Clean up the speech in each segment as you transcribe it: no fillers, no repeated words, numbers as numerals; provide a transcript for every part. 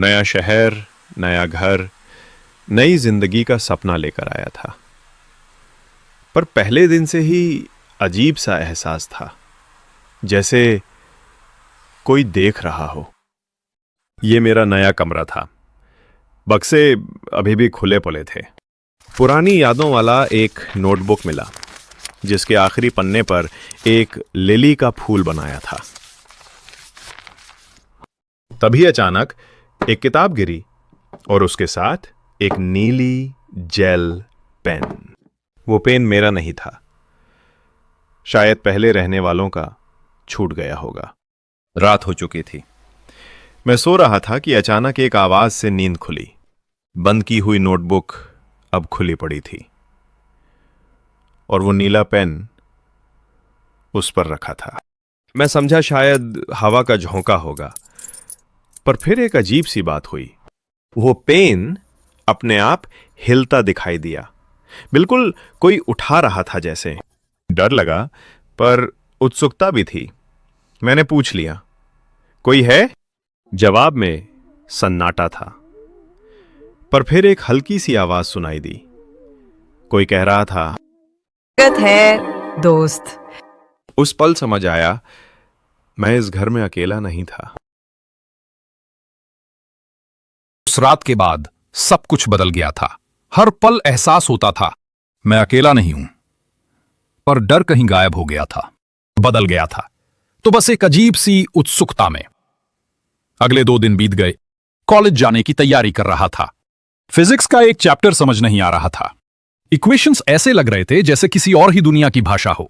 नया शहर, नया घर, नई जिंदगी का सपना लेकर आया था। पर पहले दिन से ही अजीब सा एहसास था, जैसे कोई देख रहा हो। ये मेरा नया कमरा था। बक्से अभी भी खुले पड़े थे। पुरानी यादों वाला एक नोटबुक मिला, जिसके आखिरी पन्ने पर एक लिली का फूल बनाया था। तभी अचानक एक किताब गिरी और उसके साथ एक नीली जेल पेन। वो पेन मेरा नहीं था, शायद पहले रहने वालों का छूट गया होगा। रात हो चुकी थी। मैं सो रहा था कि अचानक एक आवाज से नींद खुली। बंद की हुई नोटबुक अब खुली पड़ी थी और वो नीला पेन उस पर रखा था। मैं समझा शायद हवा का झोंका होगा, पर फिर एक अजीब सी बात हुई। वो पेन अपने आप हिलता दिखाई दिया, बिल्कुल कोई उठा रहा था जैसे। डर लगा, पर उत्सुकता भी थी। मैंने पूछ लिया, कोई है? जवाब में सन्नाटा था, पर फिर एक हल्की सी आवाज सुनाई दी। कोई कह रहा था, स्वागत है दोस्त। उस पल समझ आया, मैं इस घर में अकेला नहीं था। उस रात के बाद सब कुछ बदल गया था। हर पल एहसास होता था मैं अकेला नहीं हूं, पर डर कहीं गायब हो गया था, बदल गया था। तो बस एक अजीब सी उत्सुकता में अगले 2 दिन बीत गए। कॉलेज जाने की तैयारी कर रहा था। फिजिक्स का एक चैप्टर समझ नहीं आ रहा था। इक्वेशंस ऐसे लग रहे थे जैसे किसी और ही दुनिया की भाषा हो।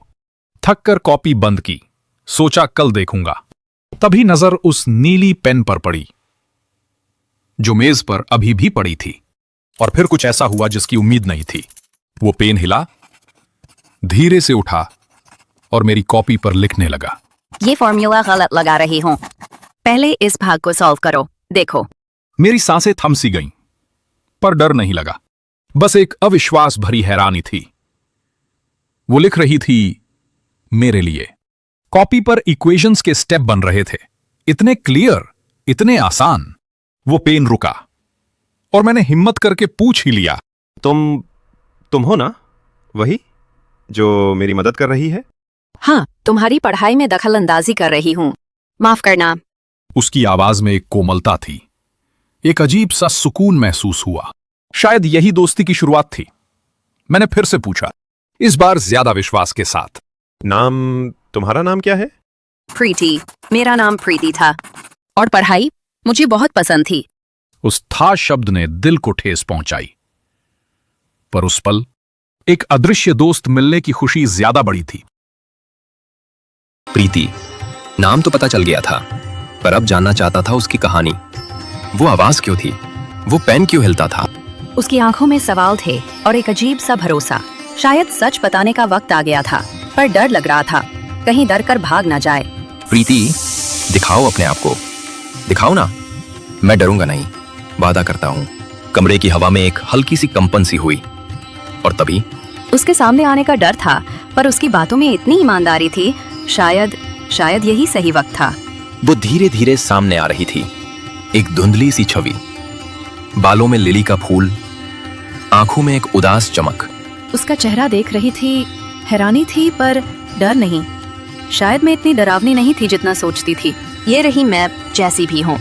थक कर कॉपी बंद की, सोचा कल देखूंगा। तभी नजर उस नीली पेन पर पड़ी, जो मेज पर अभी भी पड़ी थी। और फिर कुछ ऐसा हुआ जिसकी उम्मीद नहीं थी। वो पेन हिला, धीरे से उठा और मेरी कॉपी पर लिखने लगा। ये फॉर्मूला गलत लगा रही हूं, पहले इस भाग को सॉल्व करो, देखो। मेरी सांसें थम सी गईं, पर डर नहीं लगा, बस एक अविश्वास भरी हैरानी थी। वो लिख रही थी मेरे लिए। कॉपी पर इक्वेशंस के स्टेप बन रहे थे, इतने क्लियर, इतने आसान। वो पेन रुका और मैंने हिम्मत करके पूछ ही लिया, तुम हो ना वही जो मेरी मदद कर रही है? हाँ, तुम्हारी पढ़ाई में दखल अंदाजी कर रही हूँ, माफ करना। उसकी आवाज में एक कोमलता थी। एक अजीब सा सुकून महसूस हुआ। शायद यही दोस्ती की शुरुआत थी। मैंने फिर से पूछा, इस बार ज्यादा विश्वास के साथ, तुम्हारा नाम क्या है? प्रीति। मेरा नाम प्रीति था और पढ़ाई मुझे बहुत पसंद थी। उस था शब्द ने दिल को ठेस पहुंचाई। पर उस पल एक अदृश्य दोस्त मिलने की खुशी ज्यादा बड़ी थी। प्रीति, नाम तो पता चल गया था, पर अब जानना चाहता था उसकी कहानी। वो आवाज क्यों थी? वो पेन क्यों हिलता था? उसकी आंखों में सवाल थे और एक अजीब सा भरोसा। शायद सच बताने का वक्त आ गया था, पर डर लग रहा था, कहीं डर कर भाग ना जाए। प्रीति, दिखाओ अपने आप को, दिखाओ ना। मैं डरूंगा नहीं, वादा करता हूँ। कमरे की हवा में एक हल्की सी कंपन सी हुई और तभी उसके सामने आने का डर था, पर उसकी बातों में इतनी ईमानदारी थी। शायद यही सही वक्त था। वो धीरे धीरे सामने आ रही थी, एक धुंधली सी छवि, बालों में लिली का फूल, आंखों में एक उदास चमक। उसका चेहरा देख रही थी, हैरानी थी पर डर नहीं। शायद मैं इतनी डरावनी नहीं थी जितना सोचती थी। ये रही मैं, जैसी भी हूँ।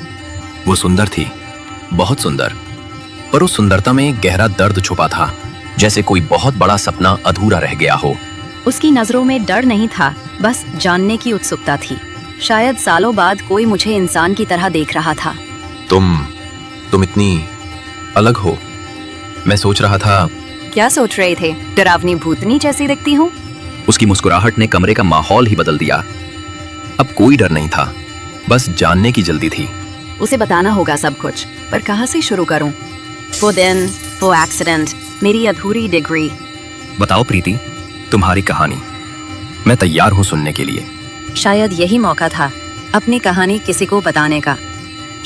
वो सुंदर थी, बहुत सुंदर, पर उस सुंदरता में एक गहरा दर्द छुपा था, जैसे कोई बहुत बड़ा सपना अधूरा रह गया हो। उसकी नजरों में डर नहीं था, बस जानने की उत्सुकता थी। शायद सालों बाद कोई मुझे इंसान की तरह देख रहा था। तुम इतनी अलग हो। मैं सोच रहा था। क्या सोच रहे थे? डरावनी भूतनी जैसी दिखती हूँ? उसकी मुस्कुराहट ने कमरे का माहौल ही बदल दिया। अब कोई डर नहीं था, बस जानने की जल्दी थी। उसे बताना होगा सब कुछ, पर कहाँ से शुरू करूं? वो दिन, वो एक्सीडेंट, मेरी अधूरी डिग्री। बताओ प्रीति, तुम्हारी कहानी। मैं तैयार हूँ सुनने के लिए। शायद यही मौका था अपनी कहानी किसी को बताने का।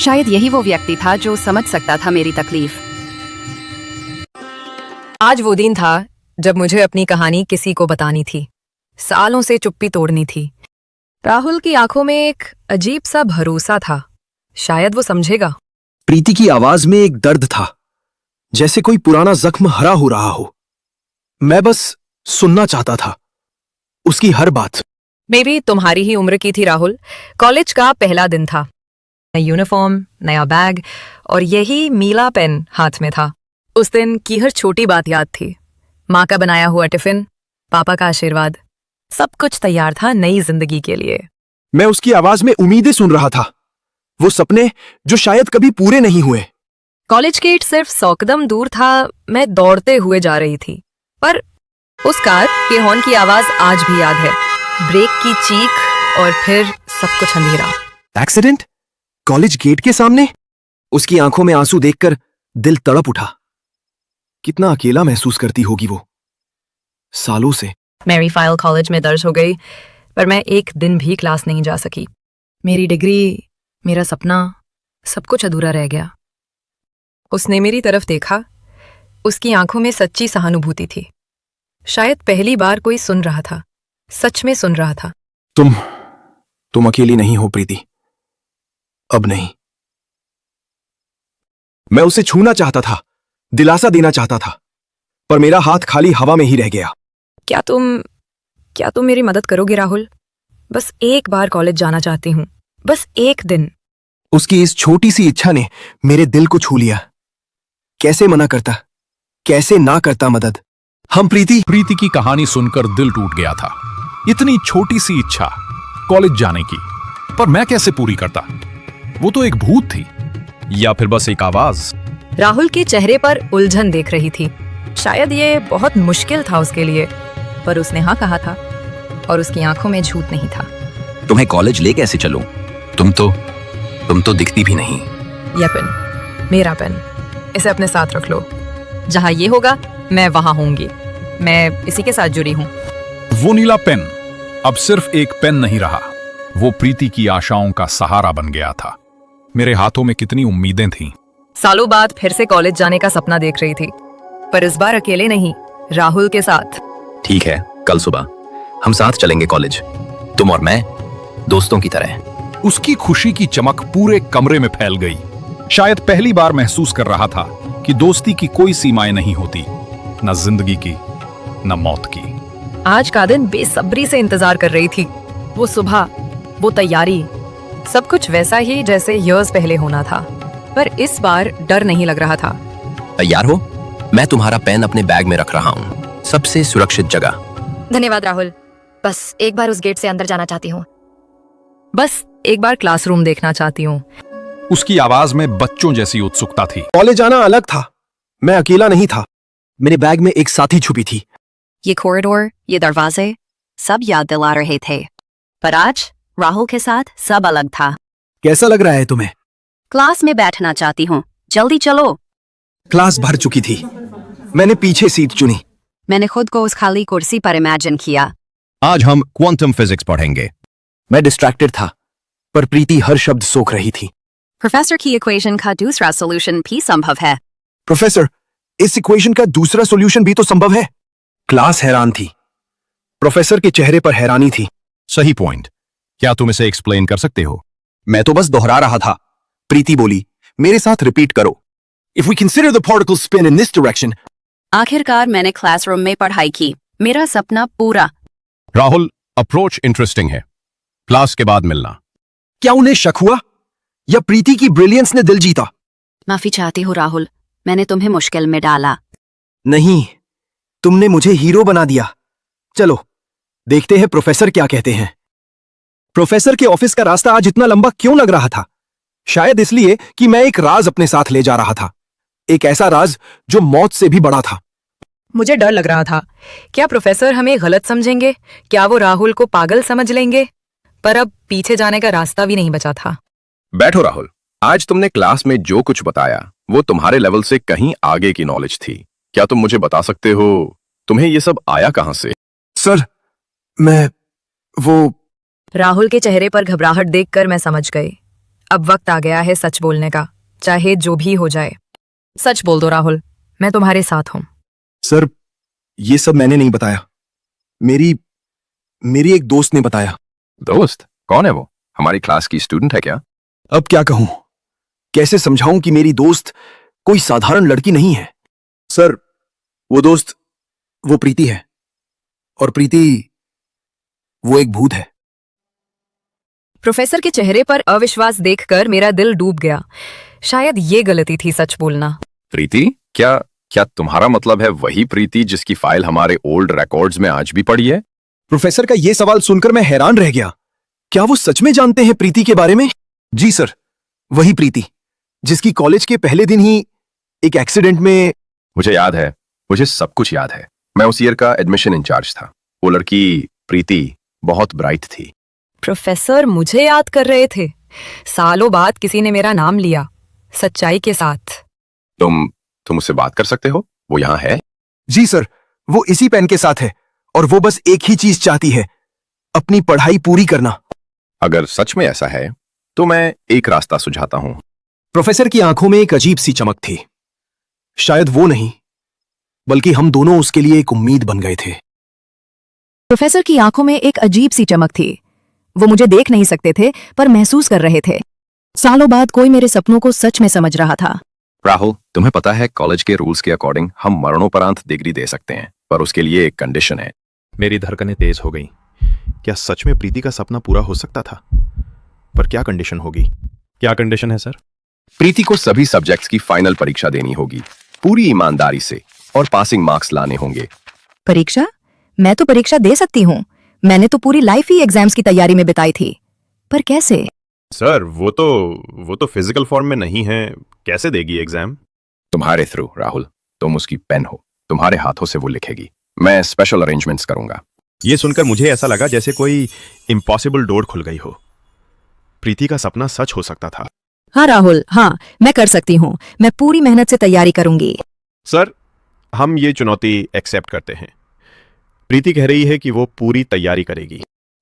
शायद यही वो व्यक्ति था जो समझ सकता था मेरी तकलीफ। आज वो दिन था जब मुझे अपनी कहानी किसी को बतानी थी। सालों से चुप्पी तोड़नी थी। राहुल की आंखों में एक अजीब सा भरोसा था। शायद वो समझेगा। प्रीति की आवाज में एक दर्द था, जैसे कोई पुराना जख्म हरा हो रहा हो। मैं बस सुनना चाहता था उसकी हर बात। मैं भी तुम्हारी ही उम्र की थी राहुल। कॉलेज का पहला दिन था। नई यूनिफॉर्म, नया बैग और यही मीला पेन हाथ में था। उस दिन की हर छोटी बात याद थी। माँ का बनाया हुआ टिफिन, पापा का आशीर्वाद, सब कुछ तैयार था नई जिंदगी के लिए। मैं उसकी आवाज में उम्मीदें सुन रहा था, वो सपने जो शायद कभी पूरे नहीं हुए। कॉलेज गेट सिर्फ 100 कदम दूर था। मैं दौड़ते हुए जा रही थी, पर उस कार के हॉर्न की आवाज आज भी याद है। ब्रेक की चीख और फिर सब कुछ अंधेरा। एक्सीडेंट? कॉलेज गेट के सामने? उसकी आंखों में आंसू देखकर दिल तड़प उठा। कितना अकेला महसूस करती होगी वो सालों से। मेरी फाइल कॉलेज में दर्ज हो गई, पर मैं एक दिन भी क्लास नहीं जा सकी। मेरी डिग्री, मेरा सपना, सब कुछ अधूरा रह गया। उसने मेरी तरफ देखा। उसकी आंखों में सच्ची सहानुभूति थी। शायद पहली बार कोई सुन रहा था, सच में सुन रहा था। तुम अकेली नहीं हो प्रीति, अब नहीं। मैं उसे छूना चाहता था, दिलासा देना चाहता था, पर मेरा हाथ खाली हवा में ही रह गया। क्या तुम मेरी मदद करोगे राहुल? बस एक बार कॉलेज जाना चाहती हूँ, बस एक दिन। उसकी इस छोटी सी इच्छा ने मेरे दिल को छू लिया। कैसे मना करता, कैसे ना करता मदद। हम प्रीति की कहानी सुनकर दिल टूट गया था। इतनी छोटी सी इच्छा कॉलेज जाने की, पर मैं कैसे पूरी करता? वो तो एक भूत थी, या फिर बस एक आवाज। राहुल के चेहरे पर उलझन देख रही थी। शायद ये बहुत मुश्किल था उसके लिए, पर उसने हाँ कहा था और उसकी आंखों में झूठ नहीं था। तुम्हें कॉलेज ले कैसे चलूं? तुम तो दिखती भी नहीं। यह पेन, मेरा पेन, इसे अपने साथ रख लो। जहां ये होगा मैं वहां होंगी। मैं इसी के साथ जुड़ी हूं। वो नीला पेन अब सिर्फ एक पेन नहीं रहा, वो प्रीति की आशाओं का सहारा बन गया था। मेरे हाथों में कितनी उम्मीदें थीं। सालों बाद फिर से कॉलेज जाने का सपना देख रही थी, पर इस बार अकेले नहीं, राहुल के साथ। ठीक है, कल सुबह हम साथ चलेंगे कॉलेज, तुम और मैं, दोस्तों की तरह। उसकी खुशी की चमक पूरे कमरे में फैल गई। शायद पहली बार महसूस कर रहा था कि दोस्ती की कोई सीमाएं नहीं होती, न जिंदगी की, न मौत की। आज का दिन बेसब्री से इंतजार कर रही थी। वो सुबह, वो तैयारी, सब कुछ वैसा ही जैसे ईयर्स पहले होना था, पर इस बार डर नहीं लग रहा था। तैयार हो? मैं तुम्हारा पेन अपने बैग में रख रहा हूँ, सबसे सुरक्षित जगह। धन्यवाद राहुल, बस एक बार उस गेट से अंदर जाना चाहती हूँ। बस एक बार क्लासरूम देखना चाहती हूँ। उसकी आवाज में बच्चों जैसी उत्सुकता थी। कॉलेज आना अलग था, मैं अकेला नहीं था। मेरे बैग में एक साथी छुपी थी। ये कॉरिडोर, ये दरवाजे, सब याद दिला रहे थे, पर आज राहुल के साथ सब अलग था। कैसा लग रहा है तुम्हें? क्लास में बैठना चाहती हूँ, जल्दी चलो। क्लास भर चुकी थी, मैंने पीछे सीट चुनी। मैंने खुद को उस खाली कुर्सी पर इमेजिन किया। आज हम क्वांटम फिजिक्स पढ़ेंगे। मैं डिस्ट्रैक्टेड था, पर प्रीति हर शब्द सोख रही थी। प्रोफेसर की इक्वेशन का दूसरा सॉल्यूशन भी संभव है। प्रोफेसर, इस इक्वेशन का दूसरा सॉल्यूशन भी तो संभव है। क्लास हैरान थी, प्रोफेसर के चेहरे पर हैरानी थी। सही पॉइंट, क्या तुम इसे एक्सप्लेन कर सकते हो? मैं तो बस दोहरा रहा था। प्रीति बोली, मेरे साथ रिपीट करो। If we consider the particle spin in this direction। आखिरकार मैंने क्लासरूम में पढ़ाई की, मेरा सपना पूरा। राहुल, अप्रोच इंटरेस्टिंग है, क्लास के बाद मिलना। क्या उन्हें शक हुआ, या प्रीति की ब्रिलियंस ने दिल जीता? माफी चाहती हूँ राहुल, मैंने तुम्हें मुश्किल में डाला। नहीं, तुमने मुझे हीरो बना दिया। चलो देखते हैं प्रोफेसर क्या कहते हैं। प्रोफेसर के ऑफिस का रास्ता आज इतना लंबा क्यों लग रहा था? शायद इसलिए कि मैं एक राज अपने साथ ले जा रहा था, एक ऐसा राज जो मौत से भी बड़ा था। मुझे डर लग रहा था, क्या प्रोफेसर हमें गलत समझेंगे? क्या वो राहुल को पागल समझ लेंगे? पर अब पीछे जाने का रास्ता भी नहीं बचा था। बैठो राहुल, आज तुमने क्लास में जो कुछ बताया वो तुम्हारे लेवल से कहीं आगे की नॉलेज थी। क्या तुम मुझे बता सकते हो तुम्हें ये सब आया कहां से? सर, मैं वो। राहुल के चेहरे पर घबराहट देखकर मैं समझ गई, अब वक्त आ गया है सच बोलने का, चाहे जो भी हो जाए। सच बोल दो राहुल, मैं तुम्हारे साथ हूं। सर, ये सब मैंने नहीं बताया, मेरी एक दोस्त ने बताया। दोस्त? कौन है वो? हमारी क्लास की स्टूडेंट है क्या? अब क्या कहूं, कैसे समझाऊं कि मेरी दोस्त कोई साधारण लड़की नहीं है। सर, वो दोस्त वो प्रीति है, और प्रीति वो एक भूत है। प्रोफेसर के चेहरे पर अविश्वास देखकर मेरा दिल डूब गया। शायद ये गलती थी सच बोलना। प्रीति, क्या क्या तुम्हारा मतलब है वही प्रीति जिसकी फाइल हमारे ओल्ड रिकॉर्ड्स में आज भी पड़ी है? प्रोफेसर का यह सवाल सुनकर मैं हैरान रह गया। क्या वो सच में जानते हैं प्रीति के बारे में? जी सर, वही प्रीति जिसकी कॉलेज के पहले दिन ही एक एक्सीडेंट में। मुझे याद है, मुझे सब कुछ याद है। मैं उस ईयर का एडमिशन इंचार्ज था। वो लड़की प्रीति बहुत ब्राइट थी। प्रोफेसर मुझे याद कर रहे थे। सालों बाद किसी ने मेरा नाम लिया, सच्चाई के साथ। तुम उससे बात कर सकते हो? वो यहाँ है? जी सर, वो इसी पेन के साथ है, और वो बस एक ही चीज चाहती है, अपनी पढ़ाई पूरी करना। अगर सच में ऐसा है तो मैं एक रास्ता सुझाता हूं। प्रोफेसर की आंखों में एक अजीब सी चमक थी। शायद वो नहीं, बल्कि हम दोनों उसके लिए एक उम्मीद बन गए थे। प्रोफेसर की आंखों में एक अजीब सी चमक थी। वो मुझे देख नहीं सकते थे, पर महसूस कर रहे थे। सालों बाद कोई मेरे सपनों को सच में समझ रहा था। राहुल, तुम्हें पता है कॉलेज के रूल्स के अकॉर्डिंग हम मरणोपरांत डिग्री दे सकते हैं, पर उसके लिए एक कंडीशन है। मेरी धड़कनें तेज हो गईं। क्या सच में प्रीति का सपना पूरा हो सकता था? पर क्या कंडीशन होगी? क्या कंडीशन है सर? प्रीति को सभी सब्जेक्ट्स की फाइनल परीक्षा देनी होगी, पूरी ईमानदारी से, और पासिंग मार्क्स लाने होंगे। परीक्षा? मैं तो परीक्षा दे सकती हूँ। मैंने तो पूरी लाइफ ही एग्जाम्स की तैयारी में बिताई थी। पर कैसे? सर, वो तो फिजिकल फॉर्म में नहीं है, कैसे देगी एग्जाम? तुम्हारे थ्रू राहुल, तुम उसकी पेन हो, तुम्हारे हाथों से वो लिखेगी। मैं स्पेशल अरेंजमेंट्स करूंगा। ये सुनकर मुझे ऐसा लगा जैसे कोई इम्पॉसिबल डोर खुल गई हो। प्रीति का सपना सच हो सकता था। हाँ राहुल, हाँ मैं कर सकती हूँ। मैं पूरी मेहनत से तैयारी करूंगी। सर, हम ये चुनौती एक्सेप्ट करते हैं। प्रीति कह रही है कि वो पूरी तैयारी करेगी।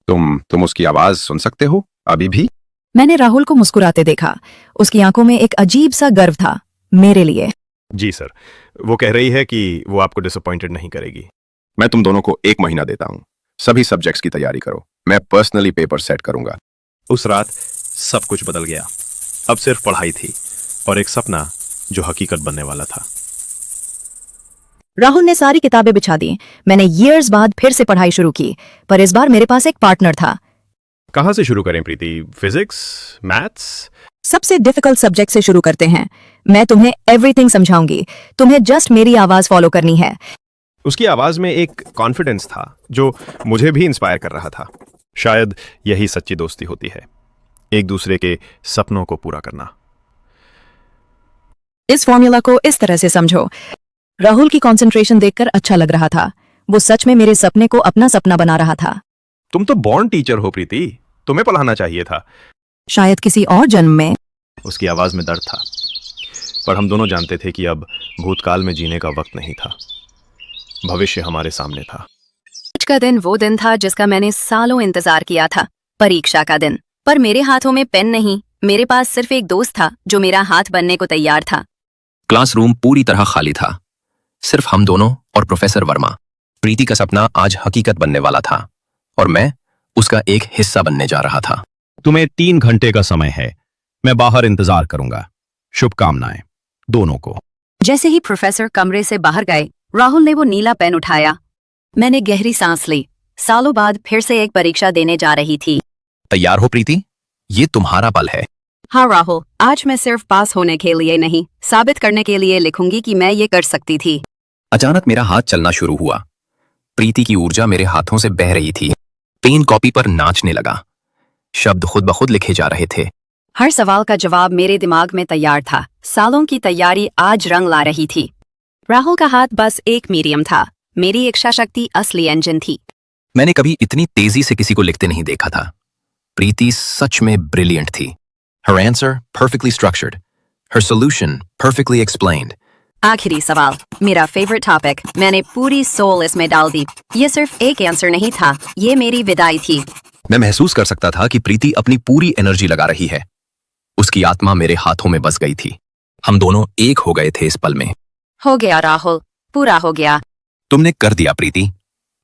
तुम उसकी आवाज सुन सकते हो अभी भी? मैंने राहुल को मुस्कुराते देखा। उसकी आंखों में एक अजीब सा गर्व था मेरे लिए। जी सर, वो कह रही है कि वो आपको डिसअपॉइंटेड नहीं करेगी। मैं तुम दोनों को 1 महीना देता हूं। सभी सब्जेक्ट्स की तैयारी करो। मैं पर्सनली पेपर सेट करूंगा। उस रात सब कुछ बदल गया। अब सिर्फ पढ़ाई थी और एक सपना जो हकीकत बनने वाला था। राहुल ने सारी किताबें बिछा दी। मैंने ईयर्स बाद फिर से पढ़ाई शुरू की, पर इस बार मेरे पास एक पार्टनर था। कहां से शुरू करें प्रीति? फिजिक्स? मैथ्स? सबसे डिफिकल्ट सब्जेक्ट से शुरू करते हैं। मैं तुम्हें एवरीथिंग समझाऊंगी। तुम्हें जस्ट मेरी आवाज फॉलो करनी है। उसकी आवाज में एक कॉन्फिडेंस था जो मुझे भी इंस्पायर कर रहा था। शायद यही सच्ची दोस्ती होती है, एक दूसरे के सपनों को पूरा करना। इस फॉर्मूला को इस तरह से समझो। राहुल की कंसंट्रेशन देखकर अच्छा लग रहा था। वो सच में मेरे सपने को अपना सपना बना रहा था। तुम तो बॉर्न टीचर हो प्रीति, तुम्हें पढ़ाना चाहिए था। शायद किसी और जन्म में। उसकी आवाज में दर्द था, पर हम दोनों जानते थे कि अब भूतकाल में जीने का वक्त नहीं था। भविष्य हमारे सामने था। आज का दिन वो दिन था जिसका मैंने सालों इंतजार किया था, परीक्षा का दिन। पर मेरे हाथों में पेन नहीं, मेरे पास सिर्फ एक दोस्त था जो मेरा हाथ बनने को तैयार था। क्लासरूम पूरी तरह खाली था, सिर्फ हम दोनों और प्रोफेसर वर्मा। प्रीति का सपना आज हकीकत बनने वाला था, और मैं उसका एक हिस्सा बनने जा रहा था। तुम्हें 3 घंटे का समय है। मैं बाहर इंतजार करूंगा। शुभकामनाएं दोनों को। जैसे ही प्रोफेसर कमरे से बाहर गए, राहुल ने वो नीला पेन उठाया। मैंने गहरी सांस ली। सालों बाद फिर से एक परीक्षा देने जा रही थी। तैयार हो प्रीति? ये तुम्हारा पल है। हाँ राहुल, आज मैं सिर्फ पास होने के लिए नहीं, साबित करने के लिए लिखूंगी कि मैं ये कर सकती थी। अचानक मेरा हाथ चलना शुरू हुआ। प्रीति की ऊर्जा मेरे हाथों से बह रही थी। पेन कॉपी पर नाचने लगा। शब्द खुद ब खुद लिखे जा रहे थे। हर सवाल का जवाब मेरे दिमाग में तैयार था। सालों की तैयारी आज रंग ला रही थी। राहुल का हाथ बस एक मीडियम था, मेरी इच्छा शक्ति असली इंजन थी। मैंने कभी इतनी तेजी से किसी को लिखते नहीं देखा था। प्रीति सच में ब्रिलियंट थी। Her answer perfectly structured. Her solution perfectly explained. आखिरी सवाल, मेरा फेवरेट टॉपिक। मैंने पूरी सोल इसमें डाल दी। ये सिर्फ एक आंसर नहीं था, ये मेरी विदाई थी। मैं महसूस कर सकता था कि प्रीति अपनी पूरी एनर्जी लगा रही है। उसकी आत्मा मेरे हाथों में बस गई थी। हम दोनों एक हो गए थे इस पल में। हो गया राहुल, पूरा हो गया। तुमने कर दिया प्रीति,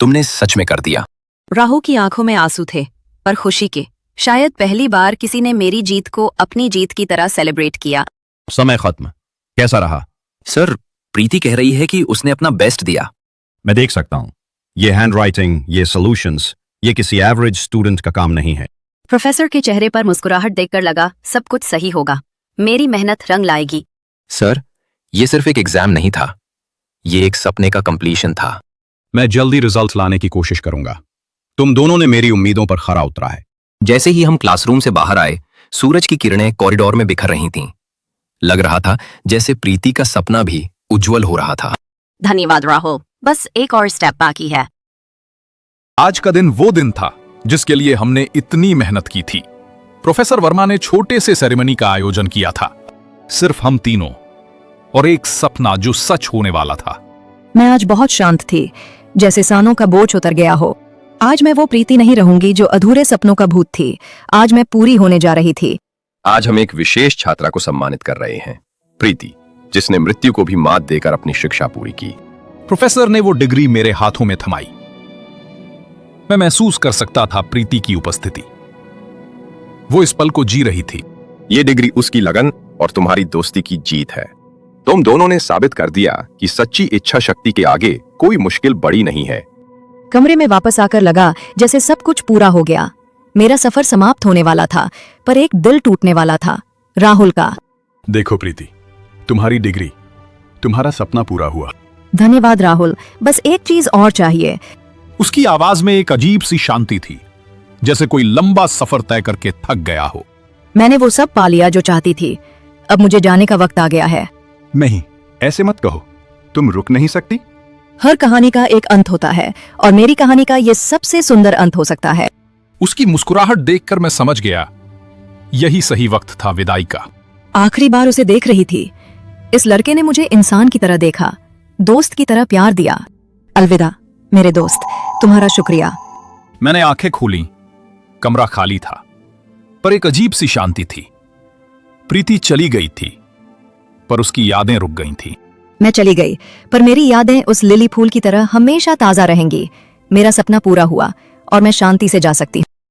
तुमने सच में कर दिया। राहुल की आंखों में आंसू थे, पर खुशी के। शायद पहली बार किसी ने मेरी जीत को अपनी जीत की तरह सेलिब्रेट किया। समय खत्म। कैसा रहा? सर, प्रीति कह रही है कि उसने अपना बेस्ट दिया। मैं देख सकता हूं। ये हैंडराइटिंग, ये सॉल्यूशंस, ये किसी एवरेज स्टूडेंट का काम नहीं है। प्रोफेसर के चेहरे पर मुस्कुराहट देखकर लगा सब कुछ सही होगा, मेरी मेहनत रंग लाएगी। सर, ये सिर्फ एक एग्जाम नहीं था, ये एक सपने का कंप्लीशन था। मैं जल्दी रिजल्ट लाने की कोशिश करूंगा। तुम दोनों ने मेरी उम्मीदों पर खरा उतरा है। जैसे ही हम क्लासरूम से बाहर आए, सूरज की किरणें कॉरिडोर में बिखर रही थीं। लग रहा था जैसे प्रीति का सपना भी उज्जवल हो रहा था। धन्यवाद राहुल, बस एक और स्टेप बाकी है। आज का दिन वो दिन था जिसके लिए हमने इतनी मेहनत की थी। प्रोफेसर वर्मा ने छोटे से सेरेमनी का आयोजन किया था, सिर्फ हम तीनों, और एक सपना जो सच होने वाला था। मैं आज बहुत शांत थी, जैसे सानों का बोझ उतर गया हो। आज मैं वो प्रीति नहीं रहूंगी जो अधूरे सपनों का भूत थी। आज मैं पूरी होने जा रही थी। आज हम एक विशेष छात्रा को सम्मानित कर रहे हैं, प्रीति, जिसने मृत्यु को भी मात देकर अपनी शिक्षा पूरी की। प्रोफेसर ने वो डिग्री मेरे हाथों में थमाई। मैं महसूस कर सकता था प्रीति की उपस्थिति। वो इस पल को जी रही थी। ये डिग्री उसकी लगन और तुम्हारी दोस्ती की जीत है। तुम दोनों ने साबित कर दिया कि सच्ची इच्छा शक्ति के आगे कोई मुश्किल बड़ी नहीं है। कमरे में वापस आकर लगा जैसे सब कुछ पूरा हो गया। मेरा सफर समाप्त होने वाला था, पर एक दिल टूटने वाला था, राहुल का। देखो प्रीति, तुम्हारी डिग्री, तुम्हारा सपना पूरा हुआ। धन्यवाद राहुल, बस एक चीज और चाहिए। उसकी आवाज में एक अजीब सी शांति थी, जैसे कोई लंबा सफर तय करके थक गया हो। मैंने वो सब पा लिया जो चाहती थी। अब मुझे जाने का वक्त आ गया है। नहीं, ऐसे मत कहो। तुम रुक नहीं सकती? हर कहानी का एक अंत होता है, और मेरी कहानी का ये सबसे सुंदर अंत हो सकता है। उसकी मुस्कुराहट देखकर मैं समझ गया, यही सही वक्त था विदाई का। आखिरी बार उसे देख रही थी। इस लड़के ने मुझे इंसान की तरह देखा, दोस्त की तरह प्यार दिया। अलविदा मेरे दोस्त, तुम्हारा शुक्रिया। मैंने आंखें खोली। कमरा खाली था, पर एक अजीब सी शांति थी। प्रीति चली गई थी, पर उसकी यादें रुक गई थीं। मैं चली गई, पर मेरी यादें उस लिली फूल की तरह हमेशा ताजा रहेंगी। मेरा सपना पूरा हुआ और मैं शांति से जा सकती हूँ।